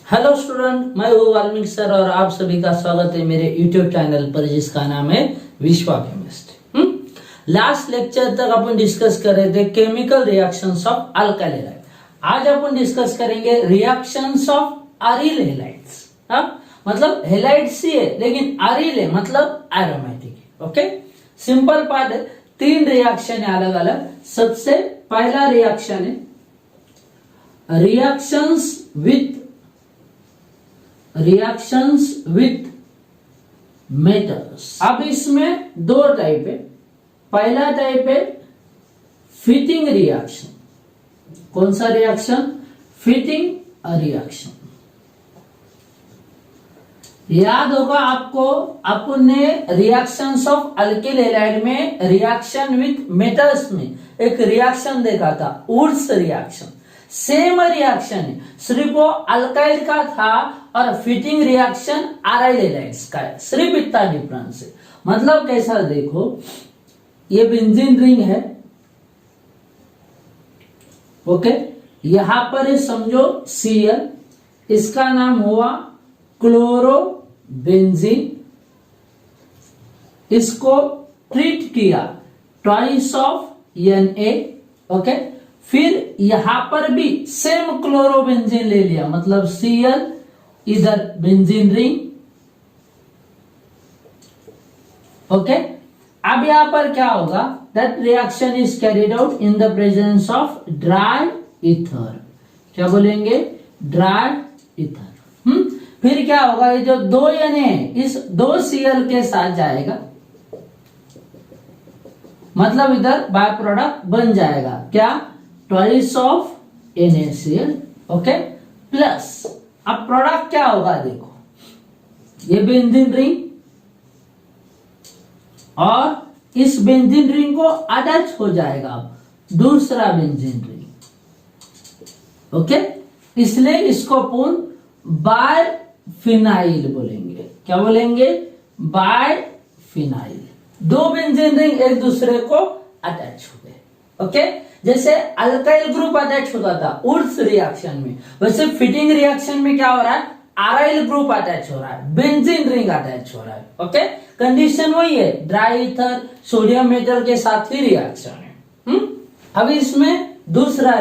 Hello student, मैं हूँ Valmiki sir और आप सभी का स्वागत है मेरे यूट्यूब चैनल पर जिसका नाम है विश्वा केमिस्ट्री। लास्ट लेक्चर तक अपन डिस्कस कर रहे थे chemical reactions of alkyl halide. आज अपन डिस्कस करेंगे रिएक्शंस ऑफ अरील हैलाइड्स। मतलब हैलाइड्स ही है लेकिन अरील है मतलब एरोमेटिक है। ओके, सिंपल पार्ट है। तीन रिएक्शन है अलग अलग। सबसे पहला रिएक्शन है रिएक्शंस विथ मेटल्स। अब इसमें दो टाइप है। पहला टाइप है फिटिंग रिएक्शन। कौन सा रिएक्शन? Fitting reaction. याद होगा आपको, अपन ने रिएक्शंस ऑफ अल्किल हैलाइड में रिएक्शन विथ मेटल्स में एक रिएक्शन देखा था, वुड्स रिएक्शन। सेम रिएक्शन है, सिर्फ वो अल्काइल का था और फिटिंग रिएक्शन अराइल हैलाइड्स का है। सिर्फ इतना डिफरेंस है। मतलब कैसा, देखो ये बेंजीन रिंग है। ओके, यहां पर समझो Cl, इसका नाम हुआ क्लोरोबेंजीन। इसको ट्रीट किया ट्वाइस ऑफ Na। ओके, फिर यहां पर भी सेम क्लोरोबेंजीन ले लिया, मतलब Cl, इधर बेंजीन रिंग। ओके, अब यहां पर क्या होगा? That reaction is carried out in the presence of dry ether. क्या बोलेंगे? Dry ether. फिर क्या होगा? ये जो दो Na है इस दो Cl के साथ जाएगा, मतलब इधर बाय प्रोडक्ट बन जाएगा क्या? Twice of NaCl। Okay, plus अब प्रोडक्ट क्या होगा? देखो ये बेंजीन रिंग और इस बेंजीन रिंग को अटैच हो जाएगा अब दूसरा बेंजीन रिंग। ओके, इसलिए इसको अपन बायफिनाइल बोलेंगे। क्या बोलेंगे? बायफिनाइल। दो बेंजीन रिंग एक दूसरे को अटैच हो गए। ओके, जैसे अल्काइल ग्रुप अटैच होता था वुड्स रिएक्शन में, वैसे फिटिंग रिएक्शन में क्या हो रहा है? अराइल ग्रुप अटैच हो रहा है, बेंजीन रिंग अटैच हो रहा है। ओके, कंडीशन वही है, ड्राई ईथर सोडियम मेटल के साथ ही रिएक्शन है। अब इसमें दूसरा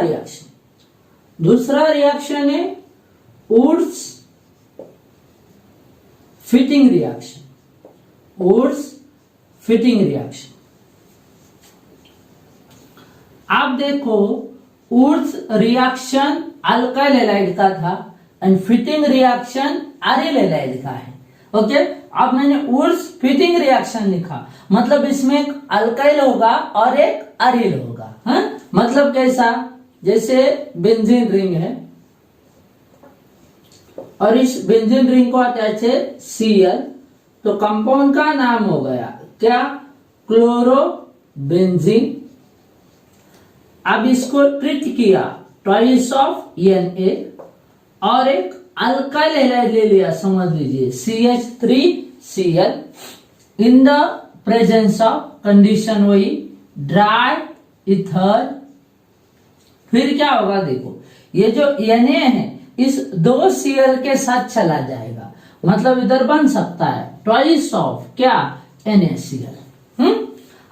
रिएक्शन है वुड्स फिटिंग रिएक्शन। आप देखो, वुड्स रिएक्शन अल्काइल हैलाइड का था एंड फिटिंग रिएक्शन अरील हैलाइड का है। ओके, अब मैंने वुड्स फिटिंग रिएक्शन लिखा, मतलब इसमें एक अल्काइल होगा और एक अरील होगा। मतलब कैसा? जैसे बेंजीन रिंग है और इस बेंजीन रिंग को अटैच है Cl, तो कंपाउंड का नाम हो गया क्या? क्लोरोबेंजीन। अब इसको ट्रीट किया ट्वाइस ऑफ Na और एक अल्काइल हैलाइड ले लिया, समझ लीजिए CH3Cl in the presence of condition वही ड्राई ईथर। फिर क्या होगा? देखो ये जो Na है इस दो Cl के साथ चला जाएगा, मतलब इधर बन सकता है ट्वाइस ऑफ क्या? NaCl।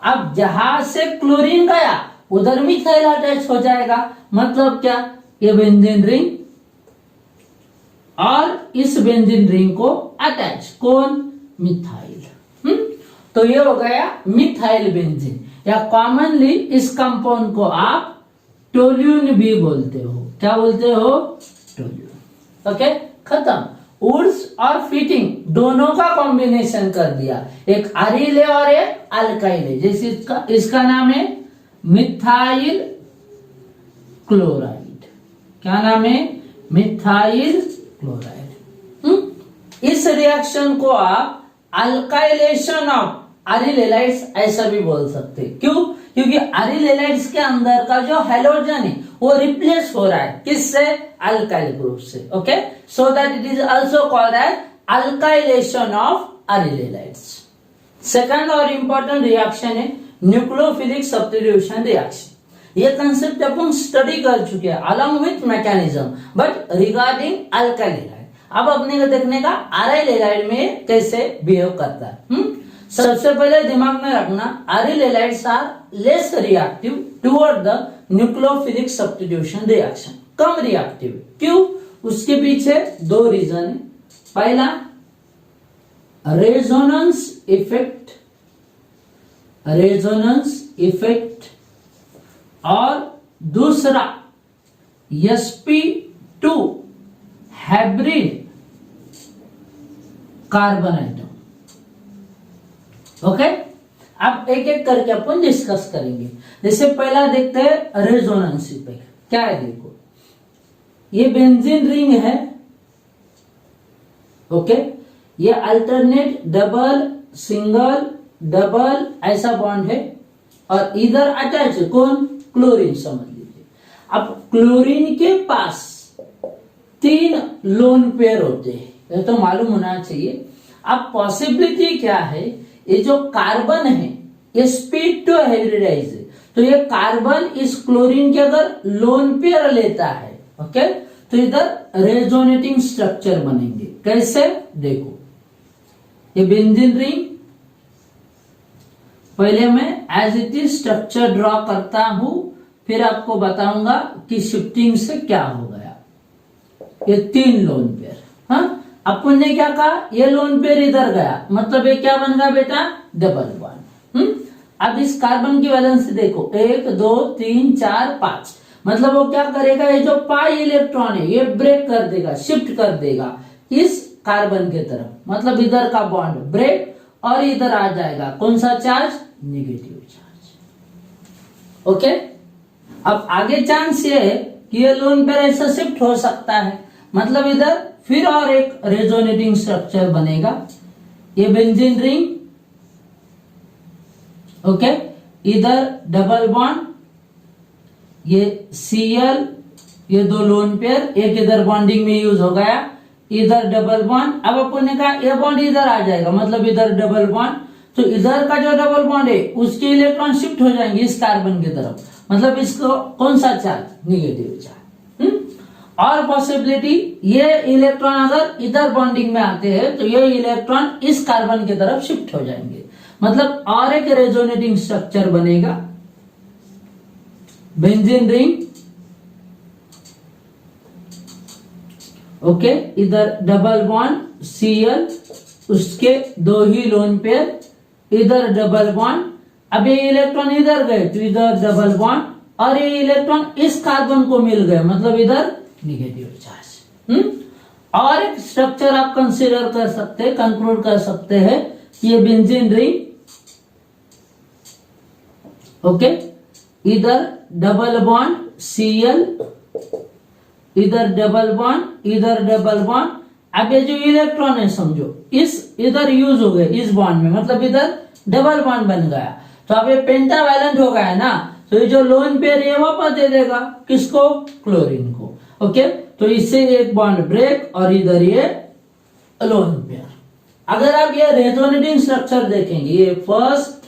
अब जहां से क्लोरीन गया उधर मिथाइल अटैच हो जाएगा, मतलब क्या? ये बेंजीन रिंग और इस बेंजीन रिंग को अटैच, कौन? मिथाइल। तो ये हो गया मिथाइल बेंजीन, या कॉमनली इस कंपाउंड को आप टोल्यून भी बोलते हो। क्या बोलते हो? टोल्यून। ओके, खत्म। वुड्स और फिटिंग दोनों का कॉम्बिनेशन कर दिया, एक अरील है और एक अल्काइल है। जैसे इसका नाम है मिथाइल क्लोराइड। क्या नाम है? Methyl chloride. इस रिएक्शन को आप अल्काइलेशन ऑफ अरील हैलाइड्स ऐसा भी बोल सकते हैं। क्यों? क्योंकि अरील हैलाइड्स के अंदर का जो हैलोजन है वो रिप्लेस हो रहा है किससे? अल्काइल ग्रुप से। Okay, so that it is also called as alkylation of aryl halides. Second और इंपॉर्टेंट रिएक्शन है न्यूक्लियोफिलिक सब्स्टिट्यूशन रिएक्शन। ये कंसेप्ट अपन स्टडी कर चुके हैं along with mechanism, but regarding alkyl halide. अब अपने को देखने का आराइल हैलाइड में कैसे बिहेव करता है। सबसे पहले दिमाग में रखना, aryl halides are less reactive toward the nucleophilic substitution reaction, कम रिएक्टिव। क्यों? उसके पीछे दो रीजन है। पहला रेजोनेंस इफेक्ट और दूसरा sp2 hybrid carbon item. Okay, अब एक एक करके अपन डिस्कस करेंगे। जैसे पहला देखते हैं रेजोनेंस इफेक्ट। क्या है? देखो, ये बेंजीन रिंग है। ओके, ये अल्टरनेट डबल सिंगल डबल ऐसा बॉन्ड है और इधर अटैच है कौन? क्लोरीन समझ लीजिए। अब क्लोरीन के पास 3 लोन पेयर होते हैं, ये तो मालूम होना चाहिए। अब पॉसिबिलिटी क्या है, ये जो कार्बन है ये sp2 हाइब्रिडाइज है, तो ये कार्बन इस क्लोरीन के अगर लोन पेयर लेता है, ओके, तो इधर रेजोनेटिंग स्ट्रक्चर बनेंगे। कैसे? देखो, ये बेंजीन रिंग, पहले मैं as it is structure draw करता हूं, फिर आपको बताऊंगा कि शिफ्टिंग से क्या हो गया। ये 3 लोन पेयर। हाँ, अपन ने क्या कहा, ये लोन पेयर इधर गया, मतलब ये क्या बन गया बेटा? Double bond. अब इस कार्बन की वैलेंसी देखो, 1 2 3 4 5, मतलब वो क्या करेगा, ये जो पाई इलेक्ट्रॉन है ये ब्रेक कर देगा, शिफ्ट कर देगा इस कार्बन के तरफ, मतलब इधर का बॉन्ड ब्रेक और इधर आ जाएगा कौन सा चार्ज? Negative charge. ओके, अब आगे चांस ये है कि ये लोन पेयर ऐसा शिफ्ट हो सकता है, मतलब इधर फिर और एक रेजोनेटिंग स्ट्रक्चर बनेगा। ये बेंजीन रिंग, ओके, इधर डबल बॉन्ड, ये Cl, ये 2 लोन पेयर, एक इधर बॉन्डिंग में यूज हो गया, इधर डबल बॉन्ड। अब अपन ने कहा ये बॉन्ड इधर आ जाएगा, मतलब इधर डबल बॉन्ड, तो इधर का जो डबल बॉन्ड है उसके इलेक्ट्रॉन शिफ्ट हो जाएंगे इस कार्बन की तरफ, मतलब इसको कौन सा चार्ज? Negative charge. और पॉसिबिलिटी, ये इलेक्ट्रॉन अगर इधर बॉन्डिंग में आते हैं तो ये इलेक्ट्रॉन इस कार्बन की तरफ शिफ्ट हो जाएंगे, मतलब और एक रेजोनेटिंग स्ट्रक्चर बनेगा। बेंजीन रिंग, ओके, इधर डबल बॉन्ड Cl, उसके 2 ही लोन पेयर, इधर डबल बॉन्ड। अब ये इलेक्ट्रॉन इधर गए तो इधर डबल बॉन्ड, और ये इलेक्ट्रॉन इस कार्बन को मिल गए, मतलब इधर नेगेटिव चार्ज। और एक स्ट्रक्चर आप कंसीडर कर सकते हैं, कंक्लूड कर सकते हैं कि ये बेंजीन रिंग, ओके, इधर डबल बॉन्ड Cl, इधर डबल बॉन्ड, इधर डबल बॉन्ड। अब ये जो इलेक्ट्रॉन है समझो इस इधर यूज हो गए इस बॉन्ड में, मतलब इधर डबल बॉन्ड बन गया, तो अब ये पेंटावैलेंट हो गया है ना, तो ये जो लोन पेयर ये वापस दे देगा किसको? क्लोरीन को। ओके, तो इससे एक बॉन्ड ब्रेक और इधर ये लोन पेयर। अगर आप ये रेजोनेटिंग स्ट्रक्चर देखेंगे, ये first,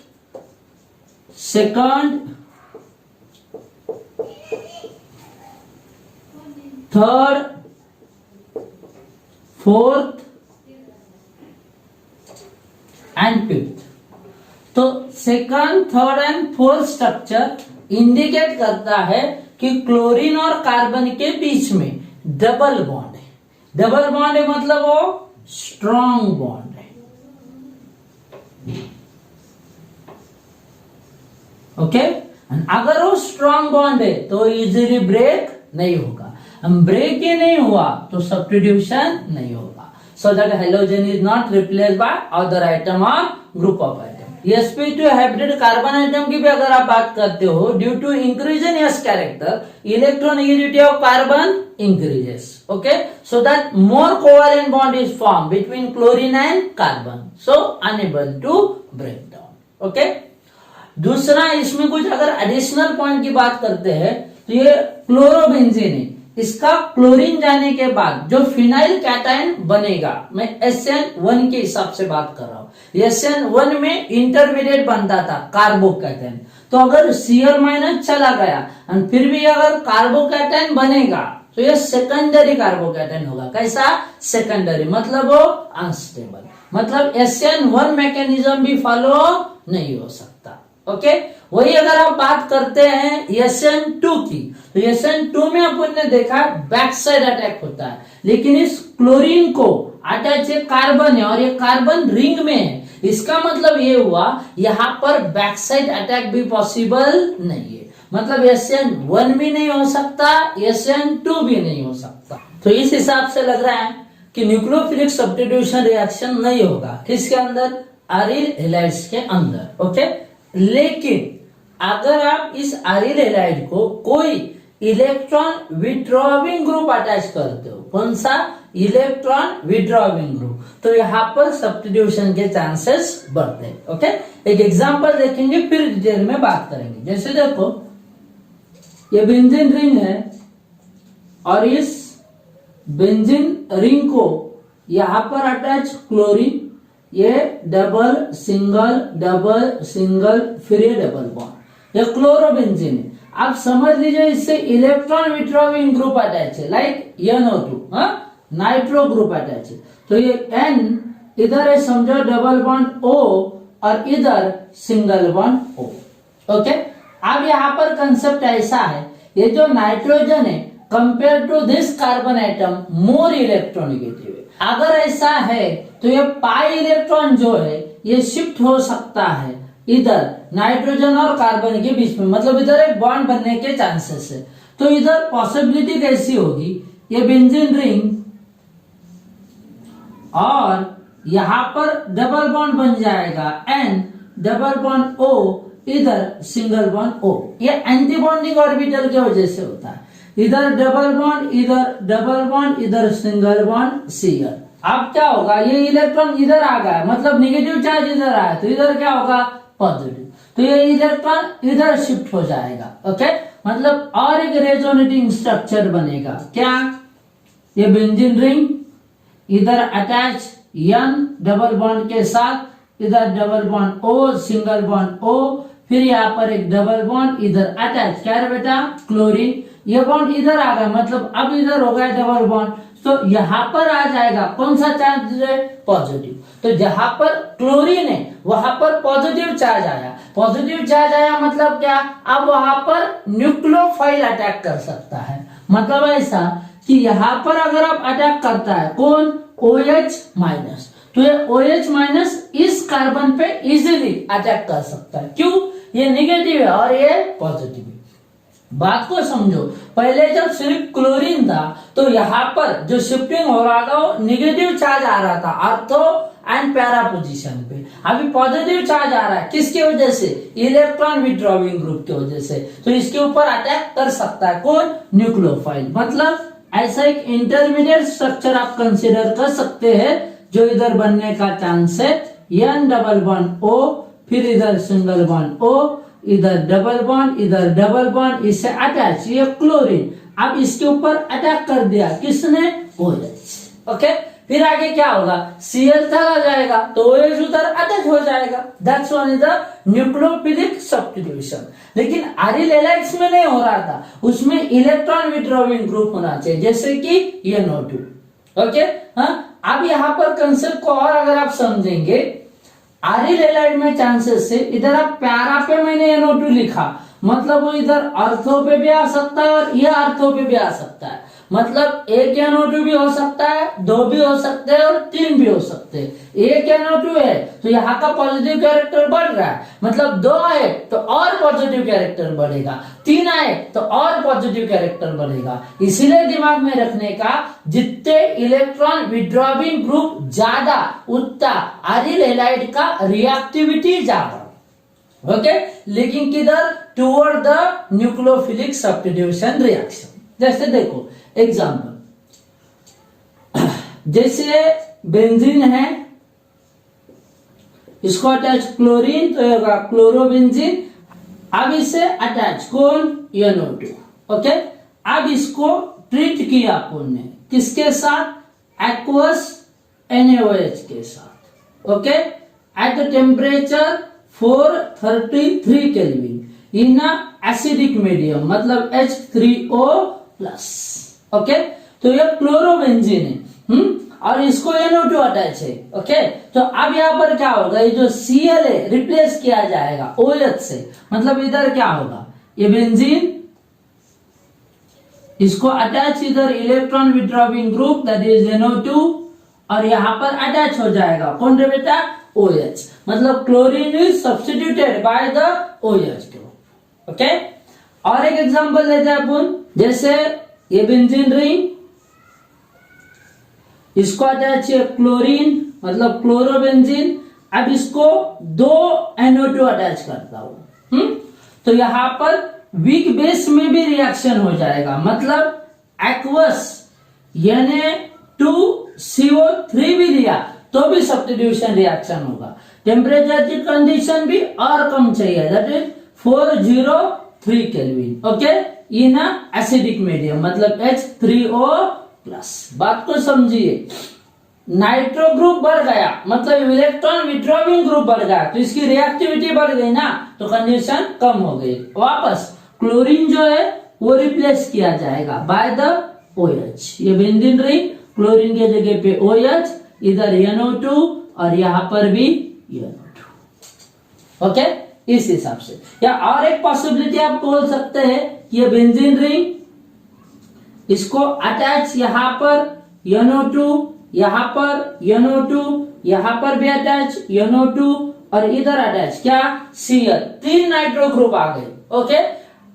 second, third, fourth and fifth, तो second, third and fourth structure indicate करता है कि क्लोरीन और कार्बन के बीच में डबल बॉन्ड है। डबल बॉन्ड है मतलब वो स्ट्रॉन्ग बॉन्ड है। ओके, अगर वो स्ट्रॉन्ग बॉन्ड है तो इजीली ब्रेक नहीं होगा, हम ब्रेक ही नहीं हुआ तो सब्स्टिट्यूशन नहीं होगा। So that halogen is not replaced by other atom or group of atom. sp2 hybrid carbon atom की भी अगर आप बात करते हो, due to increase in s character, electronegativity of carbon increases. Okay, so that more covalent bond is formed between chlorine and carbon, so unable to break down. Okay, दूसरा इसमें कुछ अगर एडिशनल पॉइंट की बात करते हैं तो ये क्लोरोबेंजीन है, इसका क्लोरीन जाने के बाद जो फिनाइल कैटायन बनेगा, मैं SN1 के हिसाब से बात कर रहा हूं। SN1 में इंटरमीडिएट बनता था कार्बोकैटायन, तो अगर Cl- चला गया और फिर भी अगर कार्बोकैटायन बनेगा तो ये सेकेंडरी कार्बोकैटायन होगा। कैसा? सेकेंडरी, मतलब वो अनस्टेबल, मतलब SN1 मैकेनिज्म भी फॉलो नहीं हो सकता। ओके, वही अगर आप बात करते हैं SN2 की, तो SN2 में अपन ने देखा बैक साइड अटैक होता है, लेकिन इस क्लोरीन को अटैच कार्बन है और ये कार्बन रिंग में है, इसका मतलब ये हुआ यहाँ पर बैक साइड अटैक भी पॉसिबल नहीं है, मतलब SN1 भी नहीं हो सकता, SN2 भी नहीं हो सकता। तो इस हिसाब से लग रहा है कि न्यूक्लियोफिलिक सब्स्टिट्यूशन रिएक्शन नहीं होगा किसके अंदर? अरिल हैलाइड्स के अंदर। ओके, लेकिन अगर आप इस अरिल हैलाइड को कोई इलेक्ट्रॉन विड्रॉविंग ग्रुप अटैच करते हो, कौन सा? इलेक्ट्रॉन विड्रॉविंग ग्रुप, तो यहाँ पर सब्स्टिट्यूशन के चांसेस बढ़ते हैं। ओके, एक एग्जांपल देखेंगे फिर डिटेल में बात करेंगे। जैसे देखो, ये बेंजीन रिंग है और इस बेंजीन रिंग को यहां पर अटैच क्लोरीन, ये डबल सिंगल फिर ये डबल बॉन्ड, ये क्लोरोबेंजीन है। आप समझ लीजिए इससे इलेक्ट्रॉन विड्रॉविंग ग्रुप अटैच है, like NO2, nitro group attach है। तो ये N इधर है, समझो डबल बॉन्ड O और इधर सिंगल बॉन्ड O। ओके, अब यहाँ पर कंसेप्ट ऐसा है, ये जो नाइट्रोजन है compare to this carbon atom more electronegative है। अगर ऐसा है तो ये पाई इलेक्ट्रॉन जो है ये शिफ्ट हो सकता है इधर नाइट्रोजन और कार्बन के बीच में, मतलब इधर एक बॉन्ड बनने के चांसेस है। तो इधर पॉसिबिलिटी कैसी होगी? ये बेंजीन रिंग और यहां पर डबल बॉन्ड बन जाएगा N, डबल बॉन्ड O, इधर सिंगल बॉन्ड O। ये एंटी बॉन्डिंग ऑर्बिटल की वजह से होता है, इधर डबल बॉन्ड, इधर डबल बॉन्ड, इधर सिंगल बॉन्ड Cl। अब क्या होगा? ये इलेक्ट्रॉन इधर आ गया, मतलब निगेटिव चार्ज इधर आया, तो इधर क्या होगा? पॉजिटिव, तो ये इलेक्ट्रॉन इधर शिफ्ट हो जाएगा। ओके, मतलब और एक रेजोनेटिंग स्ट्रक्चर बनेगा। क्या? ये बेंजीन रिंग इधर अटैच N डबल बॉन्ड के साथ, इधर double bond O, single bond O, फिर यहाँ पर एक डबल बॉन्ड इधर अटैच, क्या है बेटा? क्लोरीन। ये बॉन्ड इधर आ गया, मतलब अब इधर हो गया डबल बॉन्ड, तो यहाँ पर आ जाएगा कौन सा चार्ज है? पॉजिटिव। तो जहां पर क्लोरीन है वहां पर पॉजिटिव चार्ज आया, पॉजिटिव चार्ज आया मतलब क्या? अब वहां पर न्यूक्लियोफाइल अटैक कर सकता है, मतलब ऐसा कि यहाँ पर अगर आप अटैक करता है कौन? OH माइनस, तो ये OH माइनस इस कार्बन पे इजीली अटैक कर सकता है। क्यों? ये नेगेटिव है और ये पॉजिटिव है। बात को समझो, पहले जब सिर्फ क्लोरीन था तो यहाँ पर जो शिफ्टिंग हो रहा था वो निगेटिव चार्ज आ रहा था ऑर्थो एंड पैरा पोजीशन पे, अभी पॉजिटिव चार्ज आ रहा है, किसकी वजह से? इलेक्ट्रॉन विड्रॉविंग ग्रुप की वजह से। तो इसके ऊपर अटैक कर सकता है कौन? न्यूक्लियोफाइल। मतलब ऐसा एक इंटरमीडिएट स्ट्रक्चर आप कंसिडर कर सकते हैं जो इधर बनने का चांस है, N डबल बॉन्ड O, फिर इधर सिंगल बॉन्ड O, इधर डबल बॉन्ड, इधर डबल बॉन्ड, इससे अटैच, ये क्लोरीन। अब इसके ऊपर अटैक कर दिया किसने? OH। ओके, फिर आगे क्या होगा? Cl चला जाएगा तो OH उधर अटैच हो जाएगा। That's one is the nucleophilic substitution. लेकिन अरिल हैलाइड्स में नहीं हो रहा था, उसमें इलेक्ट्रॉन विड्रॉविंग ग्रुप होना चाहिए, जैसे कि NO2। ओके, हाँ, अब यहाँ पर कंसेप्ट को और अगर आप समझेंगे, अरिल हैलाइड में चांसेस से, इधर आप प्यारा पे मैंने NO2 लिखा, मतलब वो इधर अर्थो पे भी आ सकता है और यह अर्थो पे भी आ सकता है, मतलब एक NO2 भी हो सकता है, 2 भी हो सकते हैं और 3 भी हो सकते हैं। एक NO2 है तो यहाँ का पॉजिटिव कैरेक्टर बढ़ रहा है, मतलब 2 आए तो और पॉजिटिव कैरेक्टर बढ़ेगा, 3 आए तो और पॉजिटिव कैरेक्टर बढ़ेगा। इसीलिए दिमाग में रखने का, जितने इलेक्ट्रॉन विड्रॉविंग ग्रुप ज्यादा उतना अरिल हैलाइड का रिएक्टिविटी ज्यादा। ओके, लेकिन किधर? Toward the nucleophilic substitution reaction. जैसे देखो एग्जाम्पल, जैसे बेंजीन है, इसको अटैच क्लोरीन तो होगा क्लोरोबेंजीन। अब इसे अटैच कौन? NO2। ओके, अब इसको ट्रीट किया अपन ने किसके साथ? एक्वस NaOH के साथ। Okay, at the temperature 433 kelvin in acidic medium, मतलब H3O+। ओके, तो ये क्लोरोबेंजीन है, और इसको NO2 अटैच है। ओके, तो अब यहाँ पर क्या होगा, ये जो Cl है रिप्लेस किया जाएगा OH से, मतलब इधर क्या होगा, ये बेंजीन, इसको अटैच इधर electron withdrawing group that is NO2, और यहां पर अटैच हो जाएगा कौन रे बेटा, OH, मतलब chlorine is substituted by the OH group. Okay, और एक एग्जांपल लेते हैं अपन, जैसे ये बेंजीन रिंग, इसको अटैच है क्लोरीन, मतलब क्लोरोबेंजीन, अब इसको 2 NO2 अटैच करता हूं, तो यहां पर वीक बेस में भी रिएक्शन हो जाएगा, मतलब एक्वस Na2CO3 भी लिया तो भी सब्स्टिट्यूशन रिएक्शन होगा। टेम्परेचर की कंडीशन भी और कम चाहिए, that is 403 kelvin. Okay, in acidic medium, मतलब H3O+। बात को समझिए, नाइट्रो ग्रुप बढ़ गया मतलब इलेक्ट्रॉन विड्रॉविंग ग्रुप बढ़ गया, तो इसकी रिएक्टिविटी बढ़ गई ना, तो कंडीशन कम हो गई। वापस क्लोरीन जो है वो रिप्लेस किया जाएगा बाय द OH। ये बेंजीन रिंग, क्लोरीन के जगह पे OH, इधर NO2 और यहां पर भी NO2। ओके, इस हिसाब से। या और एक पॉसिबिलिटी आप बोल सकते हैं कि ये बेंजीन रिंग, इसको अटैच यहां पर NO2, यहां पर NO2, यहां पर भी अटैच NO2, और इधर अटैच क्या, Cl, 3 नाइट्रो ग्रुप आ गए। ओके,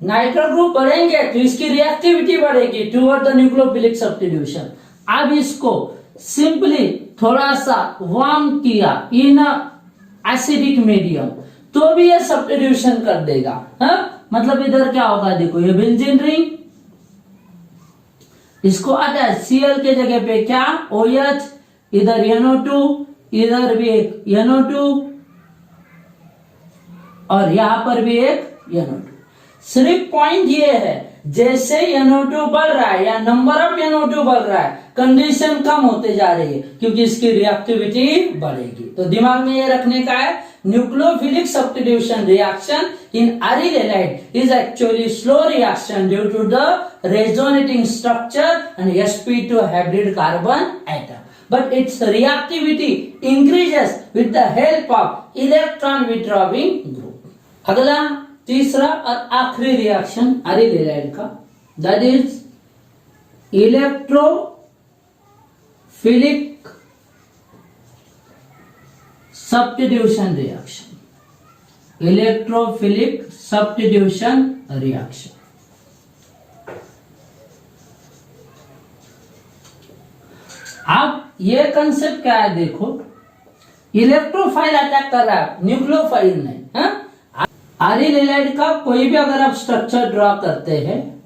नाइट्रो ग्रुप बढ़ेंगे तो इसकी रिएक्टिविटी बढ़ेगी टुवर्ड द न्यूक्लियोफिलिक सब्स्टिट्यूशन। अब इसको सिंपली थोड़ा सा वार्म किया इन एसिडिक मीडियम तो भी ये सब्स्टिट्यूशन कर देगा। मतलब इधर क्या होगा, देखो ये बेंजीन रिंग, इसको अटैच Cl के जगह पे क्या, OH, इधर NO2, इधर भी एक NO2, और यहां पर भी एक NO2। सिर्फ पॉइंट ये है, जैसे NO2 बढ़ रहा है या नंबर ऑफ NO2 बढ़ रहा है, कंडीशन कम होते जा रही है क्योंकि इसकी रिएक्टिविटी बढ़ेगी। तो दिमाग में ये रखने का है, nucleophilic substitution reaction in aryl halide is actually slow reaction due to the resonating structure and sp2 hybrid carbon atom, but its reactivity increases with the help of electron withdrawing group। अगला तीसरा और आखिरी reaction aryl halide का, that is electrophilic substitution reaction। Electrophilic substitution reaction. अब ये concept क्या है, देखो इलेक्ट्रोफाइल अटैक कर रहा है, न्यूक्लियोफाइल नहीं। aryl halide का कोई भी अगर आप स्ट्रक्चर ड्रॉ करते हैं,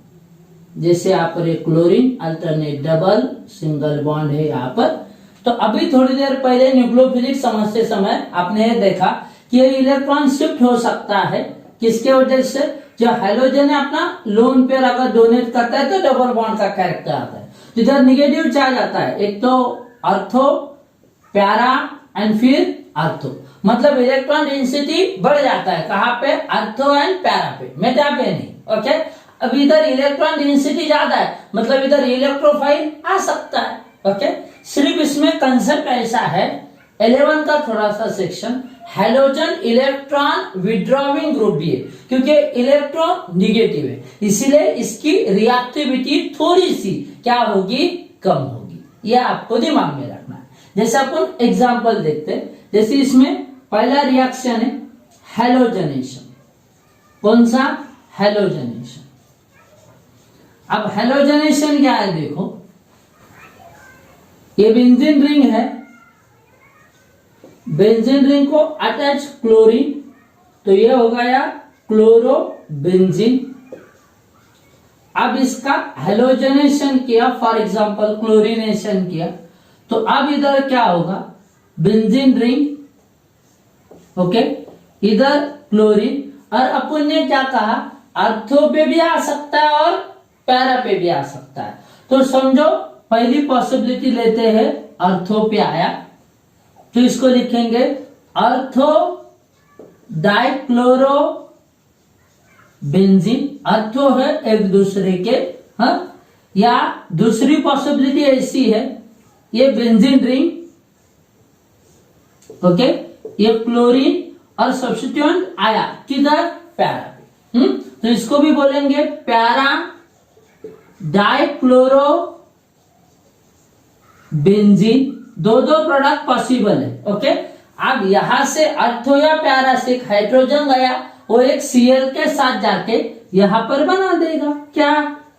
जैसे यहाँ पर एक chlorine alternate double single bond है यहाँ पर, तो अभी थोड़ी देर पहले न्यूक्लियोफिलिक समझते समय आपने ये देखा कि ये इलेक्ट्रॉन शिफ्ट हो सकता है, किसके वजह से, जो हाइड्रोजन है अपना लोन पेयर अगर डोनेट करता है तो डबल बॉन्ड का कैरेक्टर आता है, तो इधर निगेटिव चार्ज आता है, एक तो अर्थो, पैरा एंड फिर अर्थो, मतलब इलेक्ट्रॉन डेंसिटी बढ़ जाता है, कहाँ पे, अर्थो एंड पैरा पे, मेटा पे नहीं। ओके, अब इधर इलेक्ट्रॉन डेंसिटी ज्यादा है, मतलब इधर इलेक्ट्रोफाइल आ सकता है। ओके, सिर्फ इसमें कंसेप्ट ऐसा है, 11 का थोड़ा सा section, halogen electron withdrawing group भी है, क्योंकि इलेक्ट्रॉन निगेटिव है, इसीलिए इसकी रिएक्टिविटी थोड़ी सी क्या होगी, कम होगी। यह आपको दिमाग में रखना है। जैसे अपन एग्जांपल देखते हैं, जैसे इसमें पहला रिएक्शन है हैलोजनेशन। कौन सा, हैलोजनेशन। अब हैलोजनेशन क्या है, देखो ये बेंजीन रिंग है, बेंजीन रिंग को अटैच क्लोरीन, तो ये हो गया क्लोरोबेंजीन। अब इसका हैलोजनेशन किया, फॉर एग्जांपल क्लोरीनेशन किया, तो अब इधर क्या होगा, बेंजीन रिंग, ओके, इधर क्लोरीन, और अपन ने क्या कहा, अर्थो पे भी आ सकता है और पैरा पे भी आ सकता है। तो समझो पहली पॉसिबिलिटी लेते हैं, अर्थो पे आया तो इसको लिखेंगे अर्थो डाइक्लोरो बेंजीन। अर्थो है एक दूसरे के या दूसरी पॉसिबिलिटी ऐसी है, ये बेंजीन रिंग, ओके, ये क्लोरीन और सब्स्टिट्यूएंट आया किधर, पैरा पे। तो इसको भी बोलेंगे पैरा डाइक्लोरो बेंजीन। दो प्रोडक्ट पॉसिबल है, ओके। अब यहां से अर्थो या पैरा से एक हाइड्रोजन गया, वो एक Cl के साथ जाके यहां पर बना देगा क्या,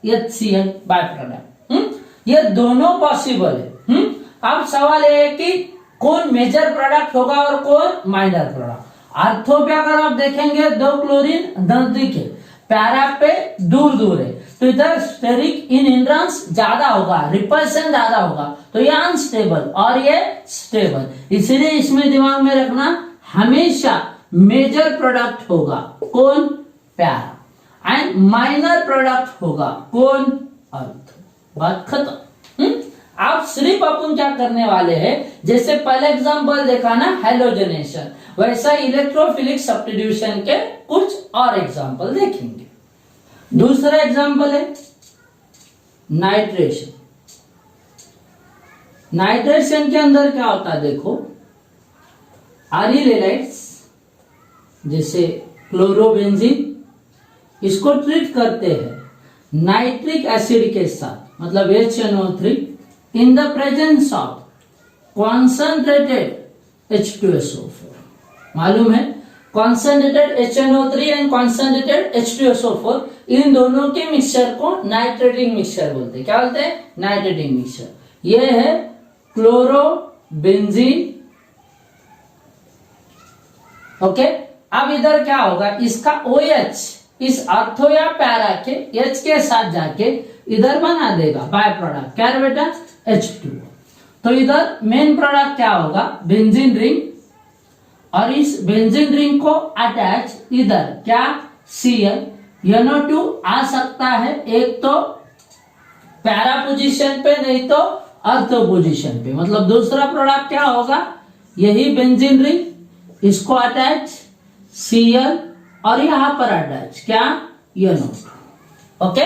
HCl बाय प्रोडक्ट। ये दोनों पॉसिबल है। अब सवाल ये है कि कौन मेजर प्रोडक्ट होगा और कौन माइनर प्रोडक्ट। अर्थो पे अगर आप देखेंगे 2 क्लोरीन नजदीक है, पैरा पे दूर दूर है, तो इधर स्टेरिक इन हिंड्रेंस ज्यादा होगा, रिपल्शन ज्यादा होगा, तो ये अनस्टेबल और ये स्टेबल। इसलिए इसमें दिमाग में रखना, हमेशा मेजर प्रोडक्ट होगा कौन, पैरा, एंड माइनर प्रोडक्ट होगा कौन, अर्थ। बात खत्म। आप सिर्फ अपन क्या करने वाले हैं, जैसे पहले एग्जांपल देखा ना हेलोजनेशन, वैसा इलेक्ट्रोफिलिक सब्स्टिट्यूशन के कुछ और एग्जांपल देखेंगे। दूसरा एग्जांपल है नाइट्रेशन। नाइट्रेशन के अंदर क्या होता है देखो, आरिलेलाइट्स जैसे क्लोरोबेंजीन, इसको ट्रीट करते हैं नाइट्रिक एसिड के साथ, मतलब HNO3 in the presence of concentrated H2SO4। मालूम है concentrated HNO3 and concentrated H2SO4, इन दोनों के मिक्सचर को नाइट्रेटिंग मिक्सचर बोलते हैं। क्या बोलते हैं, नाइट्रेटिंग मिक्सचर। ये है क्लोरोबेंजीन, ओके। अब इधर क्या होगा, इसका OH इस अर्थो या पैरा के H के साथ जाके इधर बना देगा बाय प्रोडक्ट, क्या बेटा, H2। तो इधर मेन प्रोडक्ट क्या होगा, बेंजीन रिंग, और इस बेंजीन रिंग को अटैच इधर क्या, Cl, NO2 आ सकता है एक तो पैरा पोजीशन पे, नहीं तो अर्थो पोजीशन पे। मतलब दूसरा प्रोडक्ट क्या होगा, यही बेंजीन रिंग, इसको अटैच Cl और यहां पर अटैच क्या, NO2, ओके।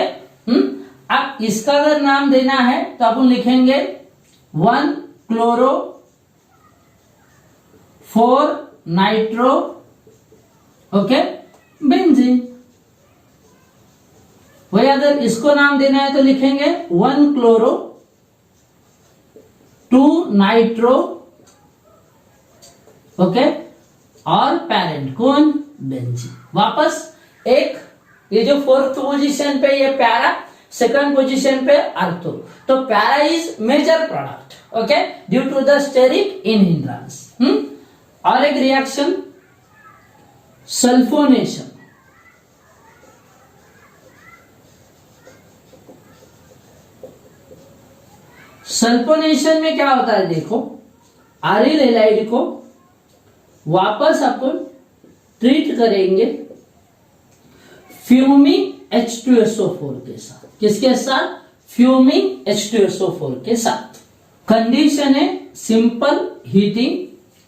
अब इसका अगर नाम देना है तो अपन लिखेंगे 1 क्लोरो 4 नाइट्रो, ओके, बेंजीन। वही अगर इसको नाम देना है तो लिखेंगे 1 क्लोरो 2 नाइट्रो, ओके, और पेरेंट कौन, बेंजीन। वापस एक, ये जो 4th पोजीशन पे ये पैरा, सेकंड पोजीशन पे अर्थो, तो para is major product, okay, due to the steric hindrance. और एक रिएक्शन सल्फोनेशन। सल्फोनेशन में क्या होता है देखो, आरिल हैलाइड को वापस अपन ट्रीट करेंगे फ्यूमिंग H2SO4 के साथ। किसके साथ, फ्यूमिंग H2SO4 के साथ। कंडीशन है सिंपल हीटिंग,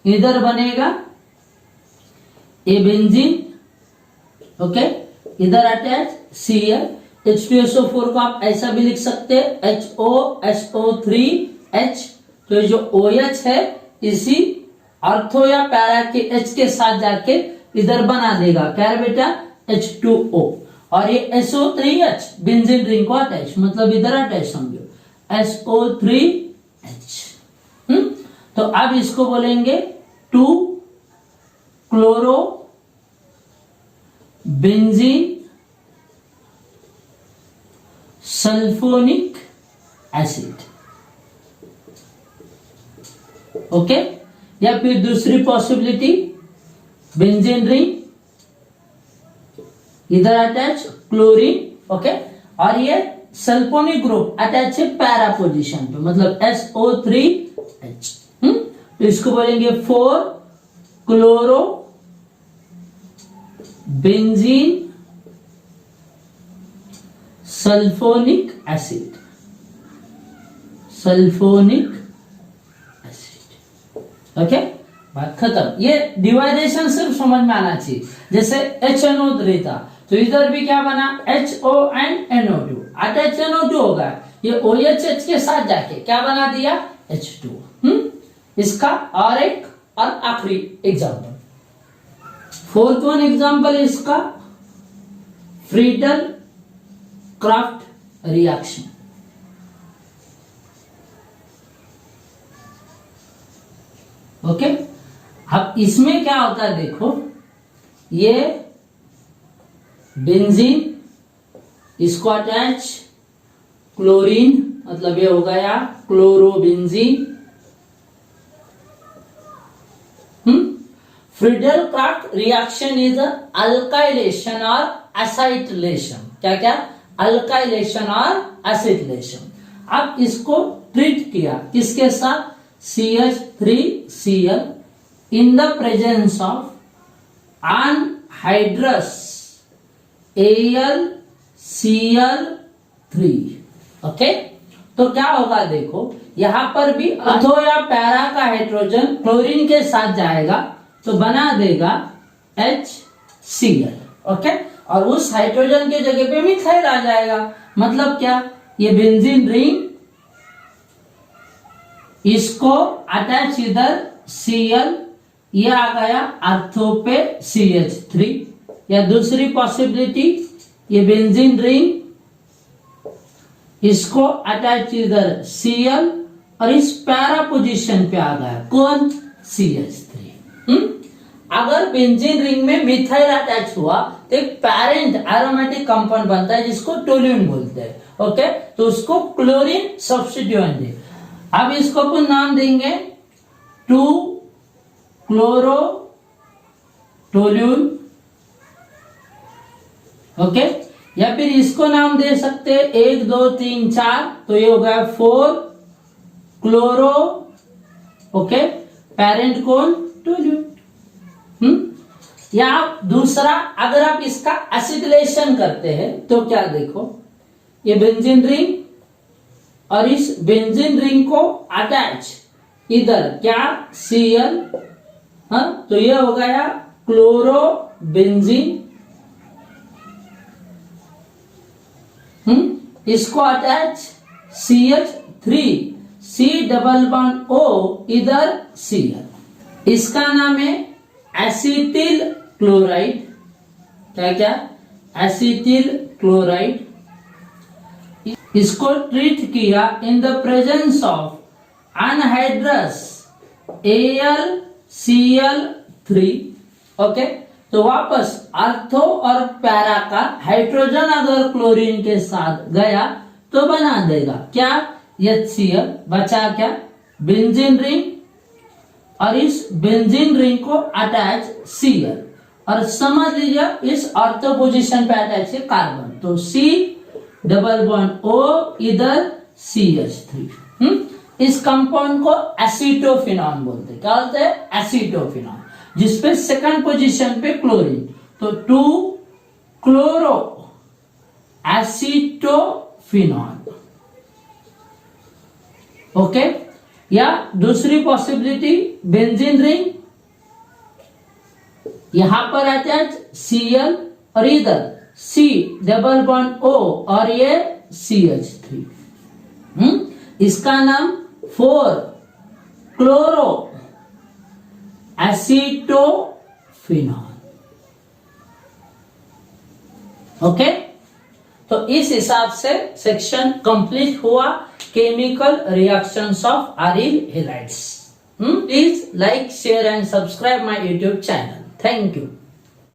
इधर बनेगा ए बेंजीन, ओके, इधर अटैच Cl, H2SO4 को आप ऐसा भी लिख सकते हैं HOSO3H। तो ये जो OH है इसी अर्थो या पैरा के H के साथ जाके इधर बना देगा क्या बेटा, H2O, और ये SO3H बेंजीन रिंग को अटैच, मतलब इधर अटैच समझो SO3H। तो अब इसको बोलेंगे 2 chloro benzene sulphonic acid, okay. या फिर दूसरी पॉसिबिलिटी बेंजीन रिंग, इधर अटैच क्लोरीन, ओके, और ये सल्फोनिक ग्रुप अटैच है पैरा पोजीशन पे, मतलब SO3H। तो इसको बोलेंगे 4 chloro benzene sulphonic acid, sulphonic acid, okay. बात खत्म। ये डिवाइडेशन सिर्फ समझ में आना चाहिए। जैसे HNO3 था तो इधर भी क्या बना, HO and NO2, attach NO2 होगा, ये OHH के साथ जाके क्या बना दिया, H2। इसका और आखिरी एग्जाम्पल, फोर्थ वन एग्जाम्पल इसका फ्रीडल क्राफ्ट रिएक्शन। ओके, अब इसमें क्या होता है देखो, ये बेंजीन, इसको अटैच क्लोरीन, मतलब ये हो गया chlorobenzene. Friedel craft reaction is alkylation और एसिटिलेशन। क्या क्या, अल्काइलेशन और एसिटिलेशन। अब इसको ट्रीट किया किसके साथ, CH3Cl in the presence of anhydrous AlCl3। Okay, तो क्या होगा देखो, यहां पर भी अथो या पैरा का हाइड्रोजन क्लोरीन के साथ जाएगा तो बना देगा HCl। ओके, और उस हाइड्रोजन के जगह पे मिथाइल आ जाएगा। मतलब क्या, ये बेंजीन रिंग, इसको अटैच इधर Cl, ये आ गया अर्थो पे CH3। या दूसरी पॉसिबिलिटी, ये बेंजीन रिंग, इसको अटैच इधर Cl और इस पैरा पोजीशन पे आ गया कौन, CH3। अगर बेंजीन रिंग में मिथाइल अटैच हुआ तो एक पैरेंट एरोमेटिक कंपाउंड बनता है जिसको टोल्यून बोलते हैं। ओके, तो उसको क्लोरीन सब्स्टिट्यूएंट है। अब इसको अपन नाम देंगे 2-क्लोरो-टोल्यून। ओके, या फिर इसको नाम दे सकते हैं 1 2 3 4, तो ये हो गया 4-क्लोरो। ओके, पेरेंट कौन, टोल्यून। या दूसरा, अगर आप इसका एसिटिलेशन करते हैं तो क्या देखो, ये बेंजीन रिंग और इस बेंजीन रिंग को अटैच इधर क्या, Cl, तो ये हो गया क्लोरोबेंजीन। इसको अटैच CH3, C++O इधर Cl, इसका नाम है एसिटिल क्लोराइड। क्या क्या, एसिटिल क्लोराइड। इसको ट्रीट किया in the presence of anhydrous AlCl3। Okay, तो वापस अर्थो और पैरा का हाइड्रोजन अगर क्लोरीन के साथ गया तो बना देगा क्या, HCl। बचा क्या, बेंजीन रिंग, और इस बेंजीन रिंग को अटैच Cl, और समझ लीजिए इस ऑर्थो पोजीशन पे अटैच है कार्बन, तो C++O इधर CH3। इस कंपाउंड को एसीटोफिनॉन बोलते हैं। क्या बोलते हैं, एसीटोफिनॉन, जिसपे सेकंड पोजीशन पे क्लोरीन, तो 2-क्लोरो एसीटोफिनॉन। ओके, या दूसरी पॉसिबिलिटी, बेंजीन रिंग, यहां पर अटैच Cl और इधर C++O और ये CH3। इसका नाम 4-क्लोरो एसीटोफिनॉल। ओके, तो इस हिसाब से सेक्शन कंप्लीट हुआ, chemical reactions of aryl halides. Please like, share and subscribe my YouTube channel. Thank you.